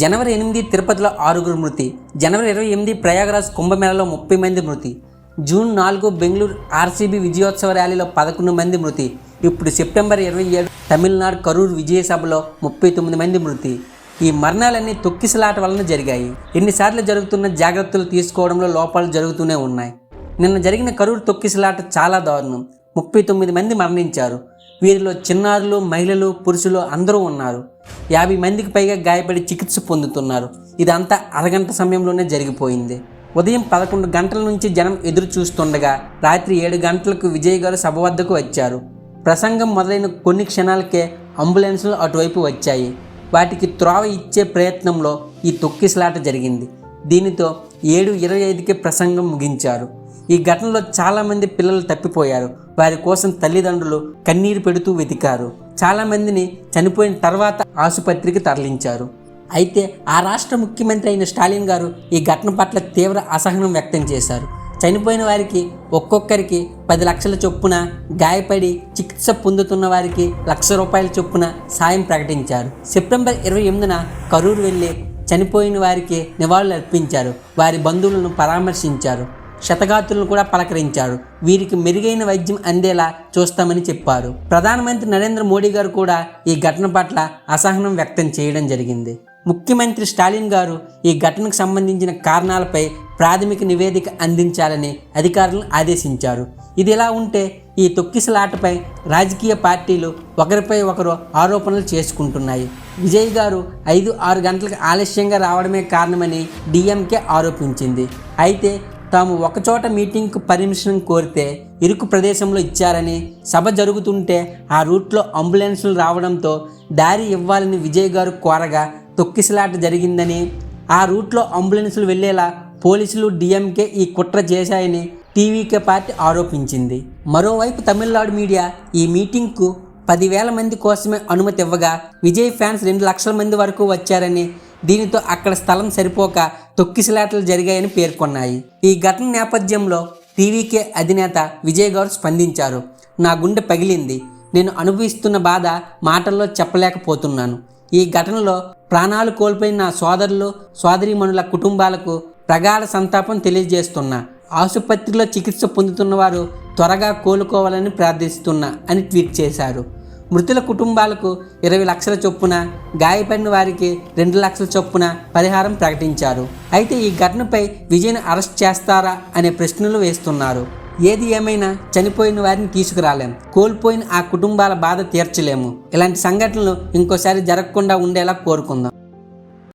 జనవరి 8 తిరుపతిలో 6 మృతి. జనవరి 28 ప్రయాగరాజ్ కుంభమేళలో 30 మంది మృతి. జూన్ 4 బెంగళూరు ఆర్సీబీ విజయోత్సవ ర్యాలీలో 11 మంది మృతి. ఇప్పుడు సెప్టెంబర్ 27 తమిళనాడు కరూర్ విజయ సభలో 39 మంది మృతి. ఈ మరణాలన్నీ తొక్కిసలాట వలన జరిగాయి. ఎన్నిసార్లు జరుగుతున్న జాగ్రత్తలు తీసుకోవడంలో లోపాలు జరుగుతూనే ఉన్నాయి. నిన్న జరిగిన కరూర్ తొక్కిసలాట చాలా దారుణం. 39 మంది మరణించారు. వీరిలో చిన్నారులు, మహిళలు, పురుషులు అందరూ ఉన్నారు. 50 మందికి పైగా గాయపడి చికిత్స పొందుతున్నారు. ఇదంతా అరగంట సమయంలోనే జరిగిపోయింది. ఉదయం 11 గంటల నుంచి జనం ఎదురు చూస్తుండగా రాత్రి 7 గంటలకు విజయ్ గారు సభ వద్దకు వచ్చారు. ప్రసంగం మొదలైన కొన్ని క్షణాలకే అంబులెన్సులు అటువైపు వచ్చాయి. వాటికి త్రోవ ఇచ్చే ప్రయత్నంలో ఈ తొక్కిసలాట జరిగింది. దీనితో 7:25కే ప్రసంగం ముగించారు. ఈ ఘటనలో చాలామంది పిల్లలు తప్పిపోయారు. వారి కోసం తల్లిదండ్రులు కన్నీరు పెడుతూ వెతికారు. చాలామందిని చనిపోయిన తర్వాత ఆసుపత్రికి తరలించారు. అయితే ఆ రాష్ట్ర ముఖ్యమంత్రి అయిన స్టాలిన్ గారు ఈ ఘటన పట్ల తీవ్ర అసహనం వ్యక్తం చేశారు. చనిపోయిన వారికి ఒక్కొక్కరికి 10 లక్షల చొప్పున, గాయపడి చికిత్స పొందుతున్న వారికి ₹1,00,000 చొప్పున సాయం ప్రకటించారు. సెప్టెంబర్ 28న కరూరు వెళ్ళి చనిపోయిన వారికి నివాళులు అర్పించారు. వారి బంధువులను పరామర్శించారు. క్షతగాత్రులను కూడా పలకరించారు. వీరికి మెరుగైన వైద్యం అందేలా చూస్తామని చెప్పారు. ప్రధానమంత్రి నరేంద్ర మోడీ గారు కూడా ఈ ఘటన పట్ల అసహనం వ్యక్తం చేయడం జరిగింది. ముఖ్యమంత్రి స్టాలిన్ గారు ఈ ఘటనకు సంబంధించిన కారణాలపై ప్రాథమిక నివేదిక అందించాలని అధికారులను ఆదేశించారు. ఇది ఇలా ఉంటే ఈ తొక్కిసలాటపై రాజకీయ పార్టీలు ఒకరిపై ఒకరు ఆరోపణలు చేసుకుంటున్నాయి. విజయ్ గారు 5-6 గంటలకు ఆలస్యంగా రావడమే కారణమని డిఎంకే ఆరోపించింది. అయితే తాము ఒకచోట మీటింగ్కు పర్మిషన్ కోరితే ఇరుకు ప్రదేశంలో ఇచ్చారని, సభ జరుగుతుంటే ఆ రూట్లో అంబులెన్సులు రావడంతో దారి ఇవ్వాలని విజయ్ గారు కోరగా తొక్కిసలాట జరిగిందని, ఆ రూట్లో అంబులెన్సులు వెళ్లేలా పోలీసులు, డిఎంకే ఈ కుట్ర చేశాయని టీవీకే పార్టీ ఆరోపించింది. మరోవైపు తమిళనాడు మీడియా ఈ మీటింగ్కు 10,000 మంది కోసమే అనుమతి ఇవ్వగా విజయ్ ఫ్యాన్స్ 2 లక్షల మంది వరకు వచ్చారని, దీనితో అక్కడ స్థలం సరిపోక తొక్కిసలాటలు జరిగాయని పేర్కొన్నాయి. ఈ ఘటన నేపథ్యంలో టీవీకే అధినేత విజయ్ గారు స్పందించారు. నా గుండె పగిలింది. నేను అనుభవిస్తున్న బాధ మాటల్లో చెప్పలేకపోతున్నాను. ఈ ఘటనలో ప్రాణాలు కోల్పోయిన నా సోదరులు, సోదరీమణుల కుటుంబాలకు ప్రగాఢ సంతాపం తెలియజేస్తున్నా. ఆసుపత్రిలో చికిత్స పొందుతున్న వారు త్వరగా కోలుకోవాలని ప్రార్థిస్తున్నా అని ట్వీట్ చేశారు. మృతుల కుటుంబాలకు 20 లక్షల చొప్పున, గాయపడిన వారికి 2 లక్షల చొప్పున పరిహారం ప్రకటించారు. అయితే ఈ ఘటనపై విజయ్ను అరెస్ట్ చేస్తారా అనే ప్రశ్నలు వేస్తున్నారు. ఏది ఏమైనా చనిపోయిన వారిని తీసుకురాలేం, కోల్పోయిన ఆ కుటుంబాల బాధ తీర్చలేము. ఇలాంటి సంఘటనలు ఇంకోసారి జరగకుండా ఉండేలా కోరుకుందాం.